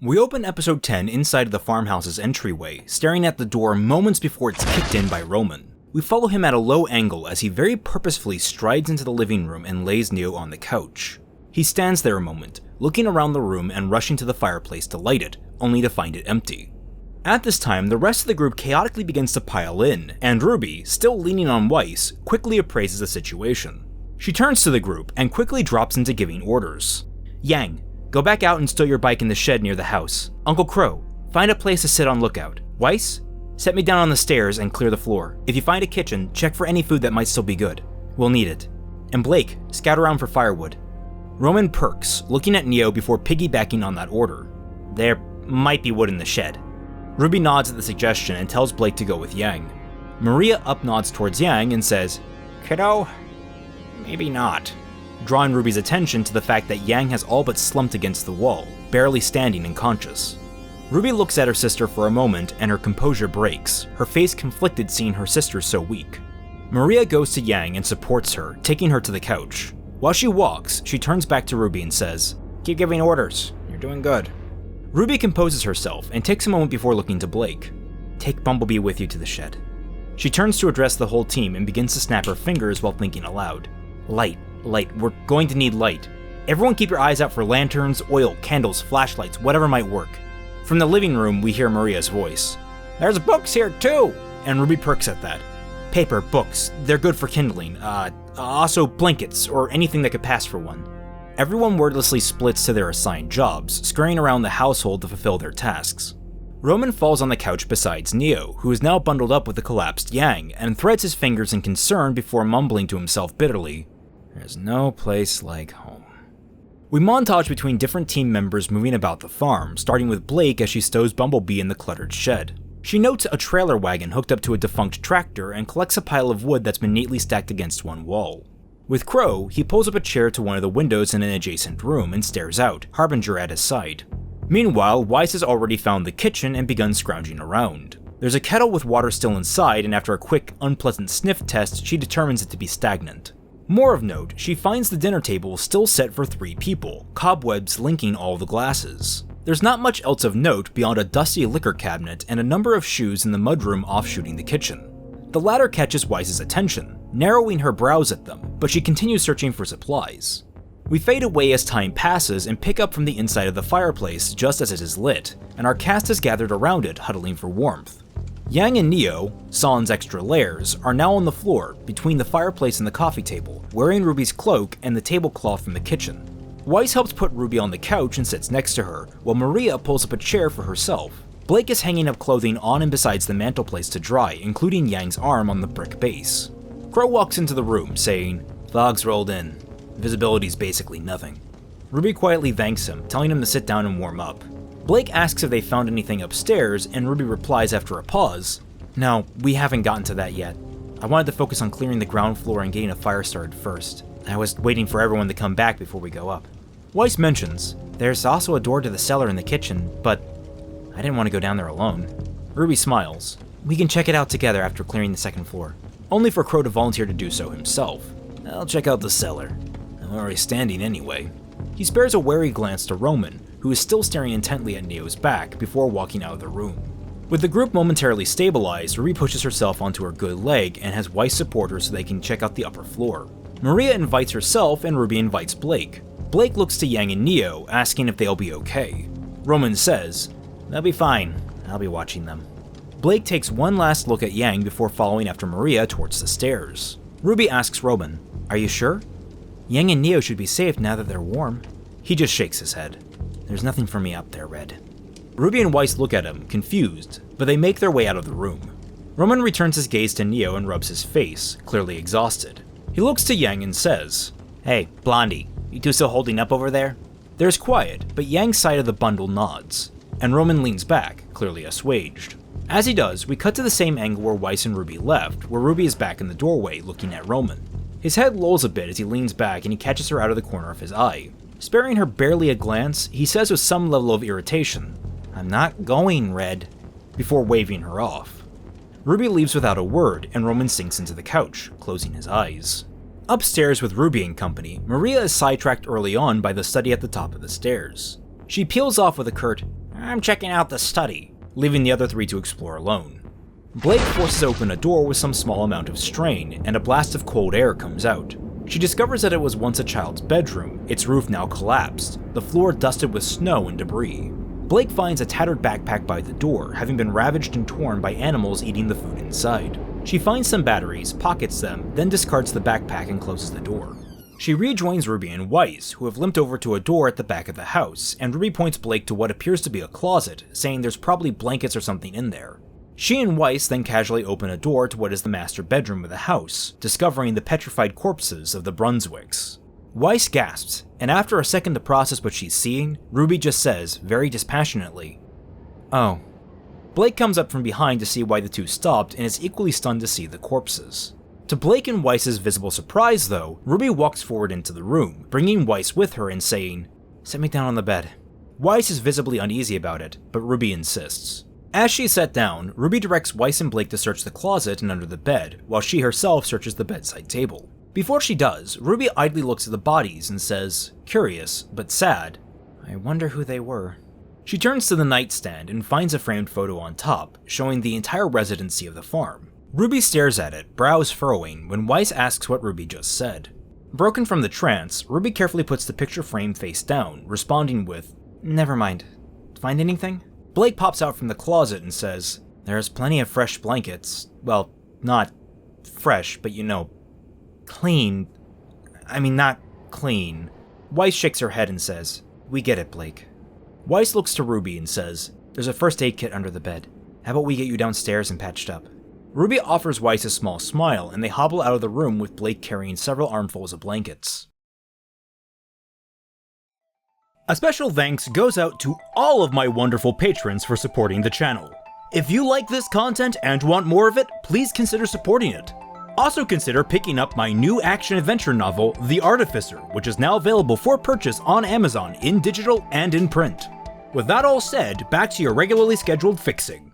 We open episode 10 inside of the farmhouse's entryway, staring at the door moments before it's kicked in by Roman. We follow him at a low angle as he very purposefully strides into the living room and lays Neo on the couch. He stands there a moment, looking around the room and rushing to the fireplace to light it, only to find it empty. At this time, the rest of the group chaotically begins to pile in, and RWBY, still leaning on Weiss, quickly appraises the situation. She turns to the group and quickly drops into giving orders. Yang, go back out and stow your bike in the shed near the house. Uncle Crow, find a place to sit on lookout. Weiss, set me down on the stairs and clear the floor. If you find a kitchen, check for any food that might still be good. We'll need it. And Blake, scout around for firewood. Roman perks, looking at Neo before piggybacking on that order. There might be wood in the shed. RWBY nods at the suggestion and tells Blake to go with Yang. Maria up-nods towards Yang and says, Kiddo, maybe not, drawing RWBY's attention to the fact that Yang has all but slumped against the wall, barely standing and conscious. RWBY looks at her sister for a moment and her composure breaks, her face conflicted seeing her sister so weak. Maria goes to Yang and supports her, taking her to the couch. While she walks, she turns back to RWBY and says, Keep giving orders, you're doing good. RWBY composes herself and takes a moment before looking to Blake. Take Bumblebee with you to the shed. She turns to address the whole team and begins to snap her fingers while thinking aloud. Light, we're going to need light. Everyone keep your eyes out for lanterns, oil, candles, flashlights, whatever might work. From the living room, we hear Maria's voice. There's books here too! And RWBY perks at that. Paper, books, they're good for kindling. Also blankets, or anything that could pass for one. Everyone wordlessly splits to their assigned jobs, scurrying around the household to fulfill their tasks. Roman falls on the couch beside Neo, who is now bundled up with the collapsed Yang, and threads his fingers in concern before mumbling to himself bitterly, There's no place like home. We montage between different team members moving about the farm, starting with Blake as she stows Bumblebee in the cluttered shed. She notes a trailer wagon hooked up to a defunct tractor and collects a pile of wood that's been neatly stacked against one wall. With Crow, he pulls up a chair to one of the windows in an adjacent room and stares out, Harbinger at his side. Meanwhile, Weiss has already found the kitchen and begun scrounging around. There's a kettle with water still inside, and after a quick, unpleasant sniff test, she determines it to be stagnant. More of note, she finds the dinner table still set for 3 people, cobwebs linking all the glasses. There's not much else of note beyond a dusty liquor cabinet and a number of shoes in the mudroom offshooting the kitchen. The latter catches Weiss's attention, narrowing her brows at them, but she continues searching for supplies. We fade away as time passes and pick up from the inside of the fireplace just as it is lit, and our cast is gathered around it, huddling for warmth. Yang and Neo, Sans extra layers, are now on the floor, between the fireplace and the coffee table, wearing RWBY's cloak and the tablecloth from the kitchen. Weiss helps put RWBY on the couch and sits next to her, while Maria pulls up a chair for herself. Blake is hanging up clothing on and besides the mantelpiece to dry, including Yang's arm on the brick base. Crow walks into the room, saying, Fog's rolled in. Visibility's basically nothing. RWBY quietly thanks him, telling him to sit down and warm up. Blake asks if they found anything upstairs, and RWBY replies after a pause, No, we haven't gotten to that yet. I wanted to focus on clearing the ground floor and getting a fire started first. I was waiting for everyone to come back before we go up. Weiss mentions, There's also a door to the cellar in the kitchen, but I didn't want to go down there alone. RWBY smiles. We can check it out together after clearing the second floor. Only for Crow to volunteer to do so himself. I'll check out the cellar. I'm already standing anyway. He spares a wary glance to Roman, who is still staring intently at Neo's back before walking out of the room. With the group momentarily stabilized, RWBY pushes herself onto her good leg and has Weiss support her so they can check out the upper floor. Maria invites herself and RWBY invites Blake. Blake looks to Yang and Neo, asking if they'll be okay. Roman says, They'll be fine. I'll be watching them. Blake takes one last look at Yang before following after Maria towards the stairs. RWBY asks Roman, Are you sure? Yang and Neo should be safe now that they're warm. He just shakes his head. There's nothing for me up there, Red. RWBY and Weiss look at him, confused, but they make their way out of the room. Roman returns his gaze to Neo and rubs his face, clearly exhausted. He looks to Yang and says, Hey, Blondie, you two still holding up over there? There's quiet, but Yang's side of the bundle nods, and Roman leans back, clearly assuaged. As he does, we cut to the same angle where Weiss and RWBY left, where RWBY is back in the doorway, looking at Roman. His head lolls a bit as he leans back and he catches her out of the corner of his eye. Sparing her barely a glance, he says with some level of irritation, I'm not going, Red, before waving her off. RWBY leaves without a word, and Roman sinks into the couch, closing his eyes. Upstairs with RWBY and company, Maria is sidetracked early on by the study at the top of the stairs. She peels off with a curt, "I'm checking out the study," leaving the other three to explore alone. Blake forces open a door with some small amount of strain, and a blast of cold air comes out. She discovers that it was once a child's bedroom, its roof now collapsed, the floor dusted with snow and debris. Blake finds a tattered backpack by the door, having been ravaged and torn by animals eating the food inside. She finds some batteries, pockets them, then discards the backpack and closes the door. She rejoins Ruby and Weiss, who have limped over to a door at the back of the house, and Ruby points Blake to what appears to be a closet, saying there's probably blankets or something in there. She and Weiss then casually open a door to what is the master bedroom of the house, discovering the petrified corpses of the Brunswicks. Weiss gasps, and after a second to process what she's seeing, Ruby just says, very dispassionately, "Oh." Blake comes up from behind to see why the two stopped and is equally stunned to see the corpses. To Blake and Weiss's visible surprise, though, Ruby walks forward into the room, bringing Weiss with her and saying, "Set me down on the bed." Weiss is visibly uneasy about it, but Ruby insists. As she's set down, Ruby directs Weiss and Blake to search the closet and under the bed, while she herself searches the bedside table. Before she does, Ruby idly looks at the bodies and says, curious, but sad, "I wonder who they were." She turns to the nightstand and finds a framed photo on top, showing the entire residency of the farm. Ruby stares at it, brows furrowing, when Weiss asks what Ruby just said. Broken from the trance, Ruby carefully puts the picture frame face down, responding with, "Never mind. Find anything?" Blake pops out from the closet and says, "There's plenty of fresh blankets. Well, not fresh, but clean. I mean, not clean." Weiss shakes her head and says, "We get it, Blake." Weiss looks to Ruby and says, "There's a first aid kit under the bed. How about we get you downstairs and patched up?" Ruby offers Weiss a small smile, and they hobble out of the room with Blake carrying several armfuls of blankets. A special thanks goes out to all of my wonderful patrons for supporting the channel. If you like this content and want more of it, please consider supporting it. Also consider picking up my new action-adventure novel, The Artificer, which is now available for purchase on Amazon in digital and in print. With that all said, back to your regularly scheduled fixing.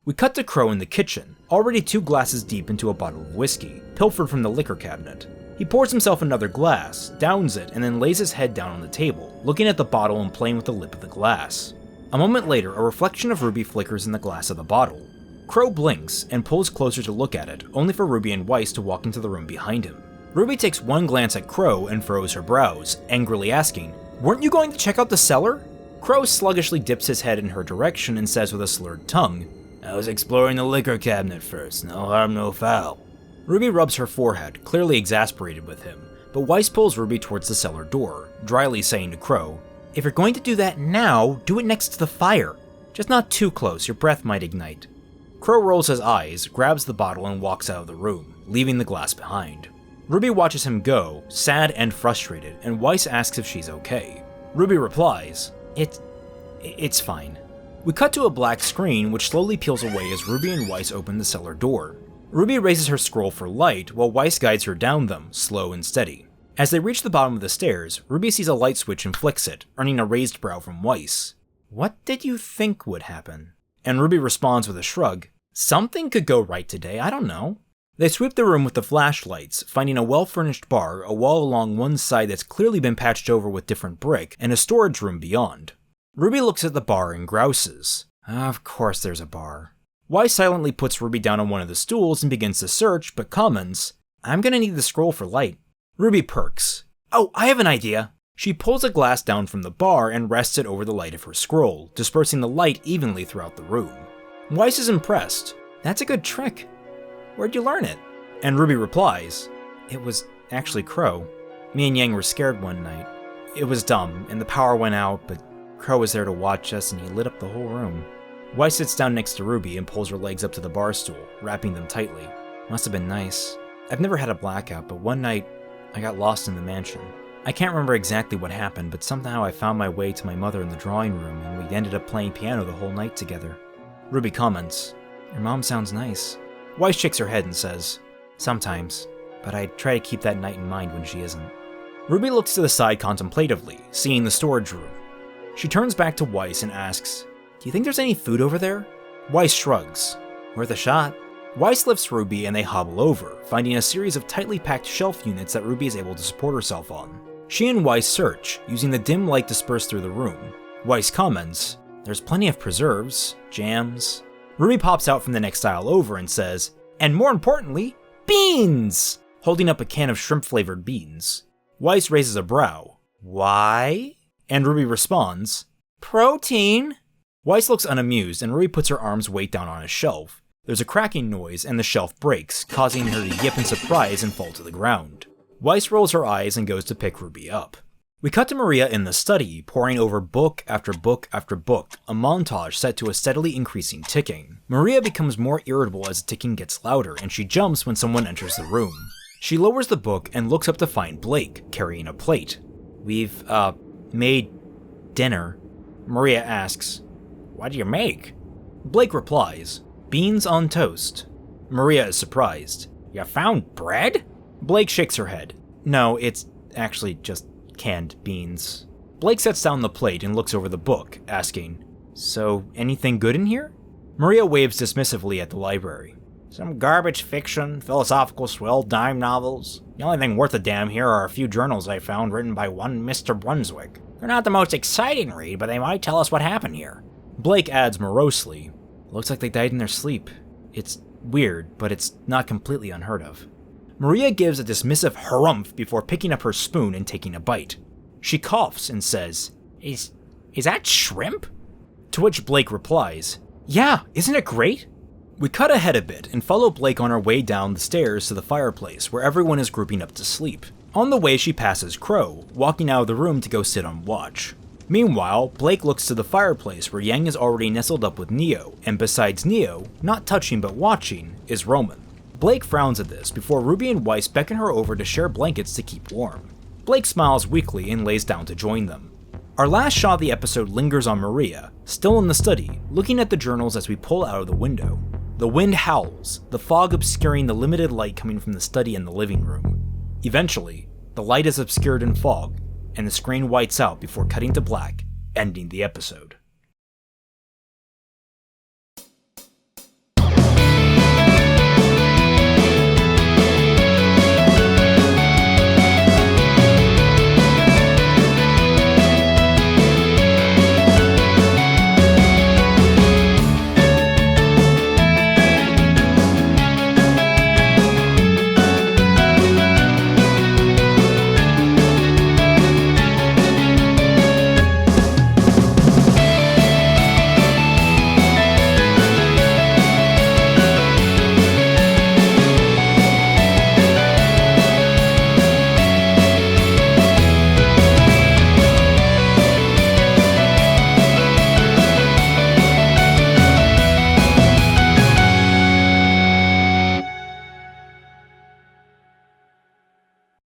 We cut to Crow in the kitchen, already 2 glasses deep into a bottle of whiskey, pilfered from the liquor cabinet. He pours himself another glass, downs it, and then lays his head down on the table, looking at the bottle and playing with the lip of the glass. A moment later, a reflection of Ruby flickers in the glass of the bottle. Crow blinks and pulls closer to look at it, only for Ruby and Weiss to walk into the room behind him. Ruby takes one glance at Crow and furrows her brows, angrily asking, "Weren't you going to check out the cellar?" Crow sluggishly dips his head in her direction and says with a slurred tongue, "I was exploring the liquor cabinet first, no harm, no foul." Ruby rubs her forehead, clearly exasperated with him, but Weiss pulls Ruby towards the cellar door, dryly saying to Crow, "If you're going to do that now, do it next to the fire. Just not too close, your breath might ignite." Crow rolls his eyes, grabs the bottle, and walks out of the room, leaving the glass behind. Ruby watches him go, sad and frustrated, and Weiss asks if she's okay. Ruby replies, It's fine." We cut to a black screen which slowly peels away as Ruby and Weiss open the cellar door. Ruby raises her scroll for light while Weiss guides her down them, slow and steady. As they reach the bottom of the stairs, Ruby sees a light switch and flicks it, earning a raised brow from Weiss. "What did you think would happen?" And Ruby responds with a shrug, "Something could go right today, I don't know." They sweep the room with the flashlights, finding a well-furnished bar, a wall along one side that's clearly been patched over with different brick, and a storage room beyond. Ruby looks at the bar and grouses. Of course there's a bar. Weiss silently puts Ruby down on one of the stools and begins to search, but comments, "I'm gonna need the scroll for light." Ruby perks. "Oh, I have an idea." She pulls a glass down from the bar and rests it over the light of her scroll, dispersing the light evenly throughout the room. Weiss is impressed. "That's a good trick. Where'd you learn it?" And Ruby replies, "It was actually Crow. Me and Yang were scared one night. It was dumb, and the power went out, but Crow was there to watch us and he lit up the whole room." Weiss sits down next to Ruby and pulls her legs up to the bar stool, wrapping them tightly. "Must have been nice. I've never had a blackout, but one night I got lost in the mansion. I can't remember exactly what happened, but somehow I found my way to my mother in the drawing room and we ended up playing piano the whole night together." Ruby comments, "Your mom sounds nice." Weiss shakes her head and says, "Sometimes, but I try to keep that night in mind when she isn't." Ruby looks to the side contemplatively, seeing the storage room. She turns back to Weiss and asks, "Do you think there's any food over there?" Weiss shrugs. "Worth a shot." Weiss lifts Ruby and they hobble over, finding a series of tightly packed shelf units that Ruby is able to support herself on. She and Weiss search, using the dim light dispersed through the room. Weiss comments, "There's plenty of preserves, jams." RWBY pops out from the next aisle over and says, "And more importantly, beans!" holding up a can of shrimp-flavored beans. Weiss raises a brow. "Why?" And RWBY responds, "Protein." Weiss looks unamused, and RWBY puts her arm's weight down on a shelf. There's a cracking noise, and the shelf breaks, causing her to yip in surprise and fall to the ground. Weiss rolls her eyes and goes to pick RWBY up. We cut to Maria in the study, poring over book after book after book, a montage set to a steadily increasing ticking. Maria becomes more irritable as the ticking gets louder, and she jumps when someone enters the room. She lowers the book and looks up to find Blake, carrying a plate. "We've, made dinner." Maria asks, "What do you make?" Blake replies, "Beans on toast." Maria is surprised. "You found bread?" Blake shakes her head. "No, it's actually just canned beans." Blake sets down the plate and looks over the book, asking, "So, anything good in here?" Maria waves dismissively at the library. "Some garbage fiction, philosophical swill, dime novels. The only thing worth a damn here are a few journals I found written by one Mr. Brunswick. They're not the most exciting read, but they might tell us what happened here." Blake adds morosely, "Looks like they died in their sleep. It's weird, but it's not completely unheard of." Maria gives a dismissive harumph before picking up her spoon and taking a bite. She coughs and says, Is that shrimp?" To which Blake replies, "Yeah, isn't it great?" We cut ahead a bit and follow Blake on her way down the stairs to the fireplace where everyone is grouping up to sleep. On the way she passes Crow, walking out of the room to go sit on watch. Meanwhile, Blake looks to the fireplace where Yang is already nestled up with Neo, and besides Neo, not touching but watching, is Roman. Blake frowns at this before RWBY and Weiss beckon her over to share blankets to keep warm. Blake smiles weakly and lays down to join them. Our last shot of the episode lingers on Maria, still in the study, looking at the journals as we pull out of the window. The wind howls, the fog obscuring the limited light coming from the study and the living room. Eventually, the light is obscured in fog, and the screen whites out before cutting to black, ending the episode.